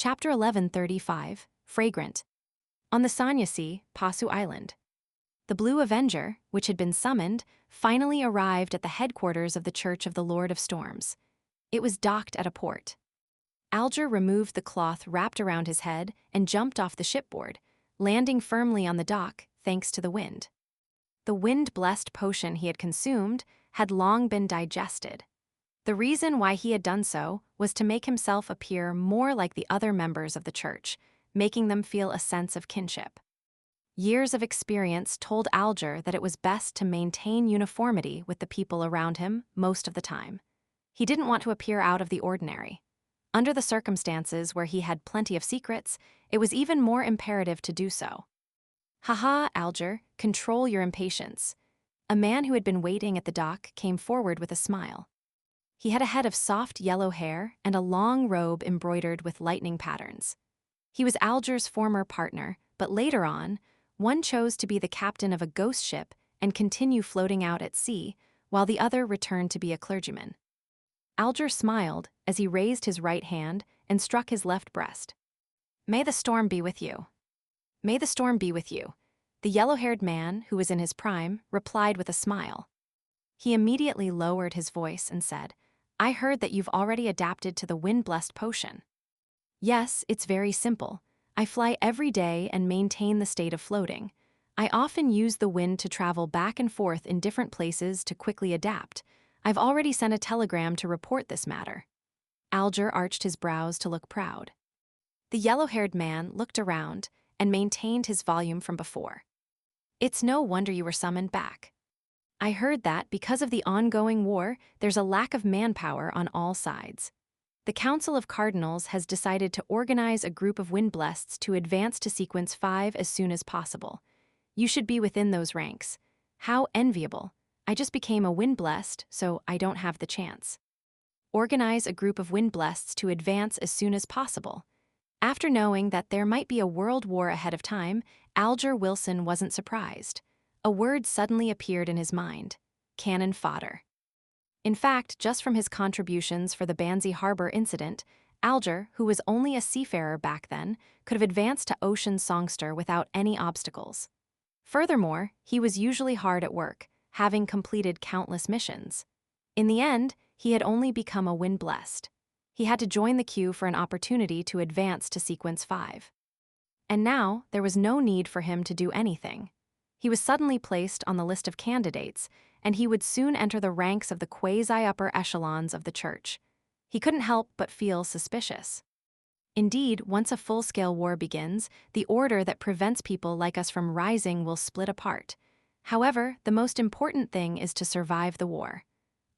Chapter 1135, Fragrant. On the Sanya Sea, Pasu Island. The Blue Avenger, which had been summoned, finally arrived at the headquarters of the Church of the Lord of Storms. It was docked at a port. Alger removed the cloth wrapped around his head and jumped off the shipboard, landing firmly on the dock thanks to the wind. The wind-blessed potion he had consumed had long been digested. The reason why he had done so was to make himself appear more like the other members of the church, making them feel a sense of kinship. Years of experience told Alger that it was best to maintain uniformity with the people around him most of the time. He didn't want to appear out of the ordinary. Under the circumstances where he had plenty of secrets, it was even more imperative to do so. "Haha, Alger, control your impatience." A man who had been waiting at the dock came forward with a smile. He had a head of soft yellow hair and a long robe embroidered with lightning patterns. He was Alger's former partner, but later on, one chose to be the captain of a ghost ship and continue floating out at sea, while the other returned to be a clergyman. Alger smiled as he raised his right hand and struck his left breast. "May the storm be with you." "May the storm be with you," the yellow-haired man, who was in his prime, replied with a smile. He immediately lowered his voice and said, "I heard that you've already adapted to the wind-blessed potion." "Yes, it's very simple. I fly every day and maintain the state of floating. I often use the wind to travel back and forth in different places to quickly adapt. I've already sent a telegram to report this matter." Alger arched his brows to look proud. The yellow-haired man looked around and maintained his volume from before. "It's no wonder you were summoned back. I heard that because of the ongoing war, there's a lack of manpower on all sides. The Council of Cardinals has decided to organize a group of Windblests to advance to Sequence 5 as soon as possible. You should be within those ranks. How enviable. I just became a Windblest, so I don't have the chance. Organize a group of Windblests to advance as soon as possible." After knowing that there might be a world war ahead of time, Alger Wilson wasn't surprised. A word suddenly appeared in his mind: cannon fodder. In fact, just from his contributions for the Banzi Harbor incident, Alger, who was only a seafarer back then, could have advanced to ocean songster without any obstacles. Furthermore, he was usually hard at work, having completed countless missions. In the end, he had only become a Windblessed. He had to join the queue for an opportunity to advance to Sequence 5. And now, there was no need for him to do anything. He was suddenly placed on the list of candidates, and he would soon enter the ranks of the quasi-upper echelons of the church. He couldn't help but feel suspicious. Indeed, once a full-scale war begins, the order that prevents people like us from rising will split apart. However, the most important thing is to survive the war.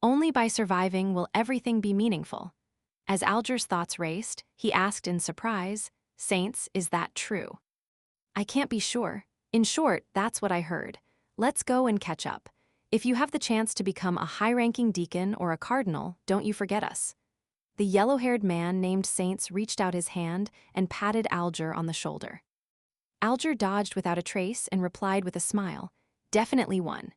Only by surviving will everything be meaningful. As Alger's thoughts raced, he asked in surprise, "Saints, is that true?" "I can't be sure. In short, that's what I heard. Let's go and catch up. If you have the chance to become a high-ranking deacon or a cardinal, don't you forget us." The yellow-haired man named Saints reached out his hand and patted Alger on the shoulder. Alger dodged without a trace and replied with a smile, "Definitely one."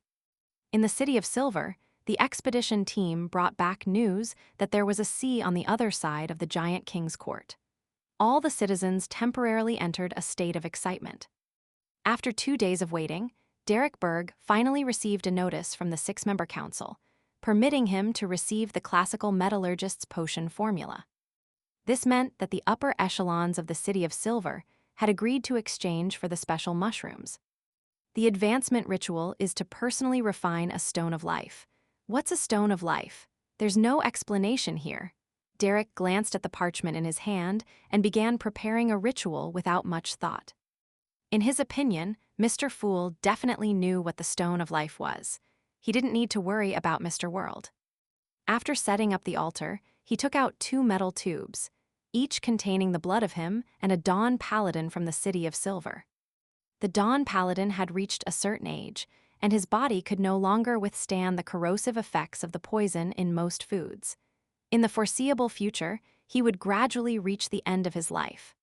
In the City of Silver, the expedition team brought back news that there was a sea on the other side of the giant king's court. All the citizens temporarily entered a state of excitement. After 2 days of waiting, Derek Berg finally received a notice from the 6-member council, permitting him to receive the classical metallurgist's potion formula. This meant that the upper echelons of the City of Silver had agreed to exchange for the special mushrooms. The advancement ritual is to personally refine a stone of life. What's a stone of life? There's no explanation here. Derek glanced at the parchment in his hand and began preparing a ritual without much thought. In his opinion, Mr. Fool definitely knew what the stone of life was. He didn't need to worry about Mr. World. After setting up the altar, he took out 2 metal tubes, each containing the blood of him and a Dawn Paladin from the City of Silver. The Dawn Paladin had reached a certain age, and his body could no longer withstand the corrosive effects of the poison in most foods. In the foreseeable future, he would gradually reach the end of his life.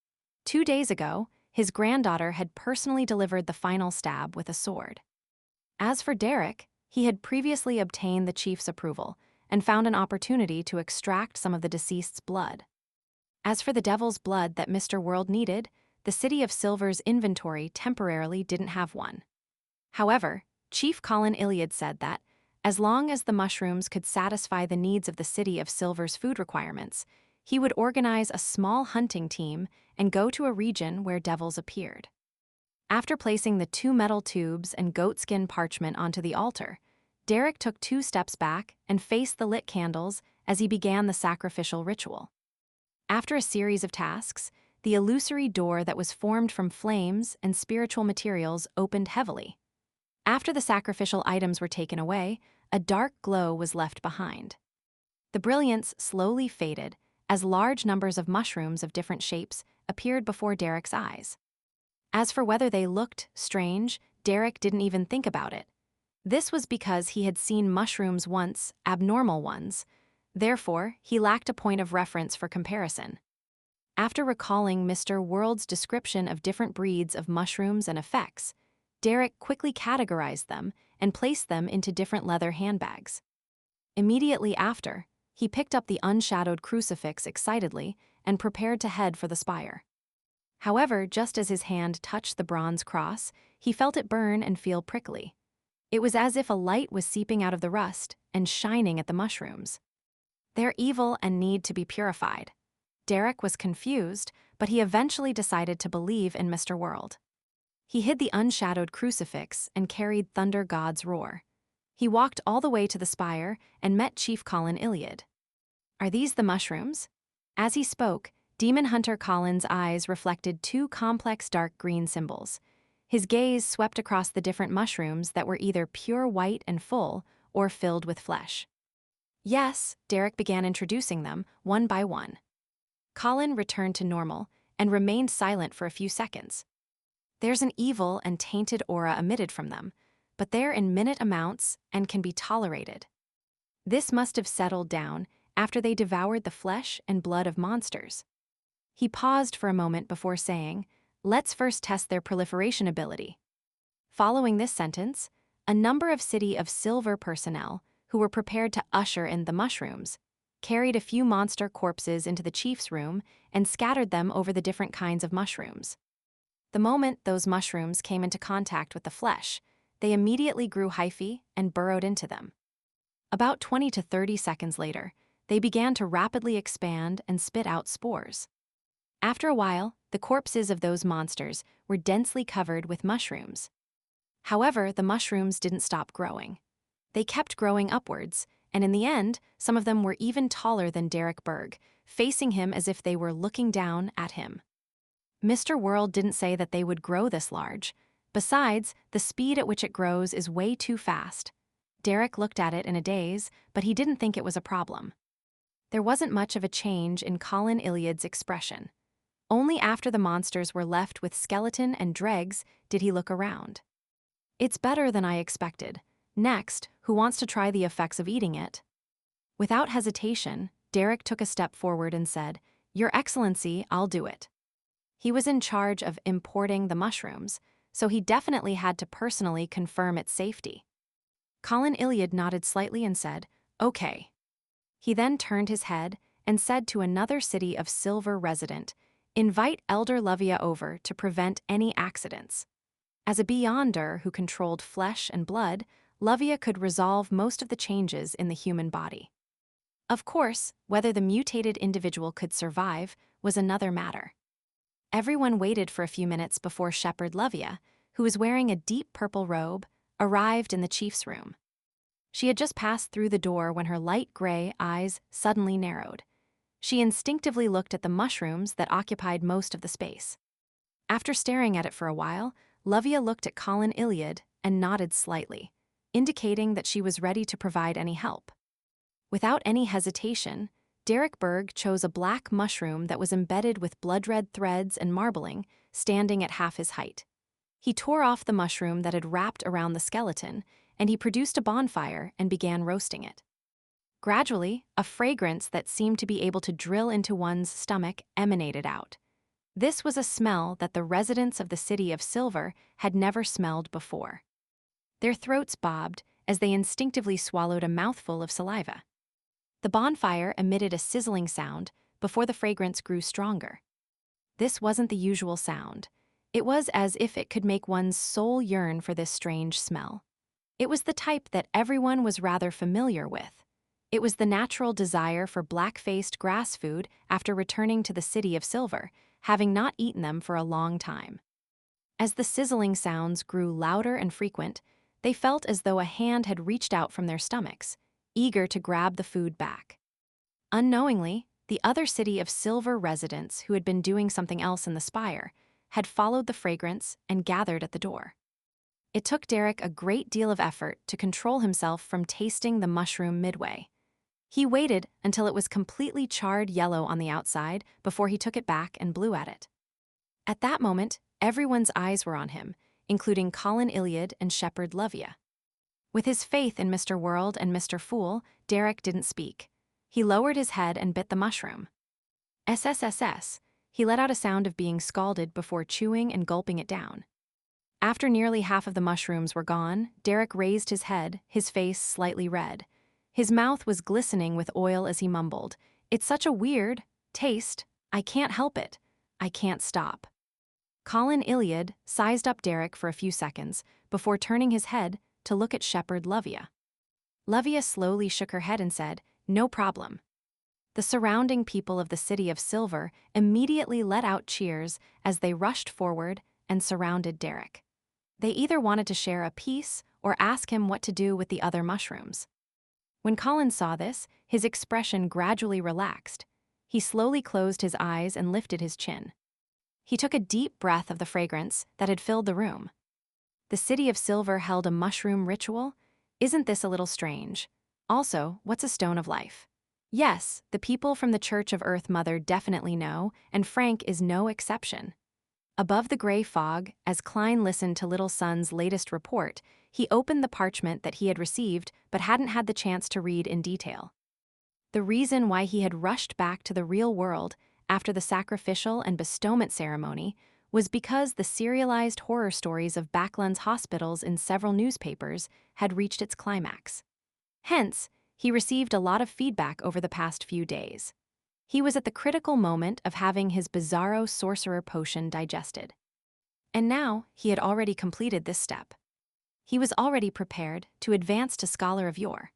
2 days ago, his granddaughter had personally delivered the final stab with a sword. As for Derek, he had previously obtained the chief's approval and found an opportunity to extract some of the deceased's blood. As for the devil's blood that Mr. World needed, the City of Silver's inventory temporarily didn't have one. However, Chief Colin Iliad said that, as long as the mushrooms could satisfy the needs of the City of Silver's food requirements, he would organize a small hunting team and go to a region where devils appeared. After placing the 2 metal tubes and goatskin parchment onto the altar, Derek took 2 steps back and faced the lit candles as he began the sacrificial ritual. After a series of tasks, the illusory door that was formed from flames and spiritual materials opened heavily. After the sacrificial items were taken away, a dark glow was left behind. The brilliance slowly faded as large numbers of mushrooms of different shapes appeared before Derek's eyes. As for whether they looked strange, Derek didn't even think about it. This was because he had seen mushrooms once, abnormal ones. Therefore, he lacked a point of reference for comparison. After recalling Mr. World's description of different breeds of mushrooms and effects, Derek quickly categorized them and placed them into different leather handbags. Immediately after, he picked up the unshadowed crucifix excitedly and prepared to head for the spire. However, just as his hand touched the bronze cross, he felt it burn and feel prickly. It was as if a light was seeping out of the rust and shining at the mushrooms. They're evil and need to be purified. Derek was confused, but he eventually decided to believe in Mr. World. He hid the unshadowed crucifix and carried Thunder God's roar. He walked all the way to the spire and met Chief Colin Iliad. "Are these the mushrooms?" As he spoke, Demon Hunter Colin's eyes reflected 2 complex dark green symbols. His gaze swept across the different mushrooms that were either pure white and full or filled with flesh. "Yes," Derek began introducing them, one by one. Colin returned to normal and remained silent for a few seconds. "There's an evil and tainted aura emitted from them, but they're in minute amounts and can be tolerated. This must have settled down after they devoured the flesh and blood of monsters." He paused for a moment before saying, "Let's first test their proliferation ability." Following this sentence, a number of City of Silver personnel, who were prepared to usher in the mushrooms, carried a few monster corpses into the chief's room and scattered them over the different kinds of mushrooms. The moment those mushrooms came into contact with the flesh, they immediately grew hyphae and burrowed into them. About 20 to 30 seconds later, they began to rapidly expand and spit out spores. After a while, the corpses of those monsters were densely covered with mushrooms. However, the mushrooms didn't stop growing. They kept growing upwards, and in the end, some of them were even taller than Derek Berg, facing him as if they were looking down at him. Mr. World didn't say that they would grow this large. Besides, the speed at which it grows is way too fast. Derek looked at it in a daze, but he didn't think it was a problem. There wasn't much of a change in Colin Iliad's expression. Only after the monsters were left with skeleton and dregs did he look around. "It's better than I expected. Next, who wants to try the effects of eating it?" Without hesitation, Derek took a step forward and said, "Your Excellency, I'll do it." He was in charge of importing the mushrooms, so he definitely had to personally confirm its safety. Colin Iliad nodded slightly and said, "Okay." He then turned his head and said to another City of Silver resident, "Invite Elder Lovia over to prevent any accidents." As a Beyonder who controlled flesh and blood, Lovia could resolve most of the changes in the human body. Of course, whether the mutated individual could survive was another matter. Everyone waited for a few minutes before Shepherd Lovia, who was wearing a deep purple robe, arrived in the chief's room. She had just passed through the door when her light gray eyes suddenly narrowed. She instinctively looked at the mushrooms that occupied most of the space. After staring at it for a while, Lovia looked at Colin Iliad and nodded slightly, indicating that she was ready to provide any help. Without any hesitation, Derek Berg chose a black mushroom that was embedded with blood-red threads and marbling, standing at half his height. He tore off the mushroom that had wrapped around the skeleton, and he produced a bonfire and began roasting it. Gradually, a fragrance that seemed to be able to drill into one's stomach emanated out. This was a smell that the residents of the City of Silver had never smelled before. Their throats bobbed as they instinctively swallowed a mouthful of saliva. The bonfire emitted a sizzling sound, before the fragrance grew stronger. This wasn't the usual sound. It was as if it could make one's soul yearn for this strange smell. It was the type that everyone was rather familiar with. It was the natural desire for black-faced grass food after returning to the city of silver, having not eaten them for a long time. As the sizzling sounds grew louder and frequent, they felt as though a hand had reached out from their stomachs, eager to grab the food back. Unknowingly, the other city of silver residents who had been doing something else in the spire had followed the fragrance and gathered at the door. It took Derek a great deal of effort to control himself from tasting the mushroom midway. He waited until it was completely charred yellow on the outside before he took it back and blew at it. At that moment, everyone's eyes were on him, including Colin Iliad and Shepherd Lovia. With his faith in Mr. World and Mr. Fool, Derek didn't speak. He lowered his head and bit the mushroom. SSSS, he let out a sound of being scalded before chewing and gulping it down. After nearly half of the mushrooms were gone, Derek raised his head, his face slightly red. His mouth was glistening with oil as he mumbled, "It's such a weird taste. I can't help it. I can't stop." Colin Iliad sized up Derek for a few seconds before turning his head to look at Shepherd Lovia. Lovia slowly shook her head and said, "No problem." The surrounding people of the City of Silver immediately let out cheers as they rushed forward and surrounded Derek. They either wanted to share a piece or ask him what to do with the other mushrooms. When Colin saw this, his expression gradually relaxed. He slowly closed his eyes and lifted his chin. He took a deep breath of the fragrance that had filled the room. The City of Silver held a mushroom ritual? Isn't this a little strange? Also, what's a stone of life? Yes, the people from the Church of Earth Mother definitely know, and Frank is no exception. Above the gray fog, as Klein listened to Little Son's latest report, he opened the parchment that he had received but hadn't had the chance to read in detail. The reason why he had rushed back to the real world after the sacrificial and bestowment ceremony was because the serialized horror stories of Backlund's hospitals in several newspapers had reached its climax. Hence, he received a lot of feedback over the past few days. He was at the critical moment of having his bizarro sorcerer potion digested. And now he had already completed this step. He was already prepared to advance to Scholar of Yore.